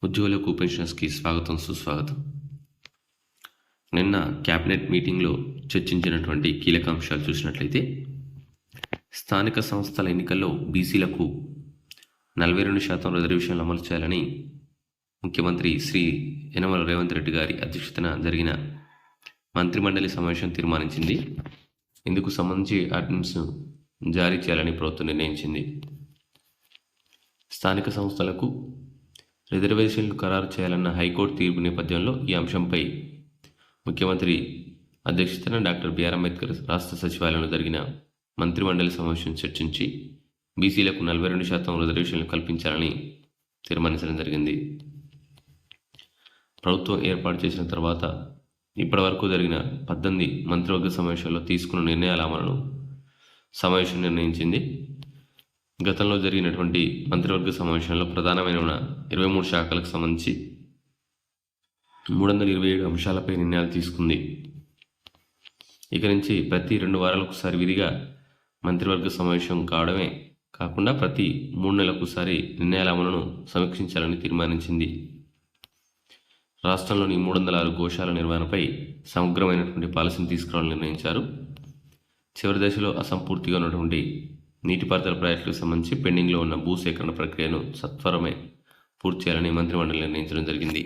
ఉద్యోగులకు పెన్షనర్స్కి స్వాగతం సుస్వాగతం. నిన్న క్యాబినెట్ మీటింగ్లో చర్చించినటువంటి కీలక అంశాలు చూసినట్లయితే స్థానిక సంస్థల ఎన్నికల్లో బీసీలకు 42% రిజర్వేషన్లు అమలు చేయాలని ముఖ్యమంత్రి శ్రీ యనమల రేవంత్ రెడ్డి గారి అధ్యక్షతన జరిగిన మంత్రిమండలి సమావేశం తీర్మానించింది. ఇందుకు సంబంధించి ఆర్డినెన్స్ జారీ చేయాలని ప్రభుత్వం నిర్ణయించింది. స్థానిక సంస్థలకు రిజర్వేషన్లు ఖరారు చేయాలన్న హైకోర్టు తీర్పు నేపథ్యంలో ఈ అంశంపై ముఖ్యమంత్రి అధ్యక్షతన డాక్టర్ బిఆర్ అంబేద్కర్ రాష్ట్ర సచివాలయంలో జరిగిన మంత్రిమండలి సమావేశం చర్చించి బీసీలకు 42% రిజర్వేషన్లు కల్పించాలని తీర్మానించడం జరిగింది. ప్రభుత్వం ఏర్పాటు చేసిన తర్వాత ఇప్పటివరకు జరిగిన 18 మంత్రివర్గ సమావేశాల్లో తీసుకున్న నిర్ణయాల అమలును సమావేశం నిర్ణయించింది. గతంలో జరిగినటువంటి మంత్రివర్గ సమావేశంలో ప్రధానమైన 23 శాఖలకు సంబంధించి 327 అంశాలపై నిర్ణయాలు తీసుకుంది. ఇక నుంచి ప్రతి 2 వారాలకు ఒకసారి విధిగా మంత్రివర్గ సమావేశం కావడమే కాకుండా ప్రతి 3 నెలలకు ఒకసారి నిర్ణయాల అమలును సమీక్షించాలని తీర్మానించింది. రాష్ట్రంలోని 306 గోశాల నిర్వహణపై సమగ్రమైనటువంటి పాలసీని తీసుకురావాలని నిర్ణయించారు. చివరి దశలో అసంపూర్తిగా ఉన్నటువంటి నీటిపారుదల ప్రాజెక్టులకు సంబంధించి పెండింగ్లో ఉన్న భూసేకరణ ప్రక్రియను సత్వరమే పూర్తి చేయాలని మంత్రిమండలి నిర్ణయించడం జరిగింది.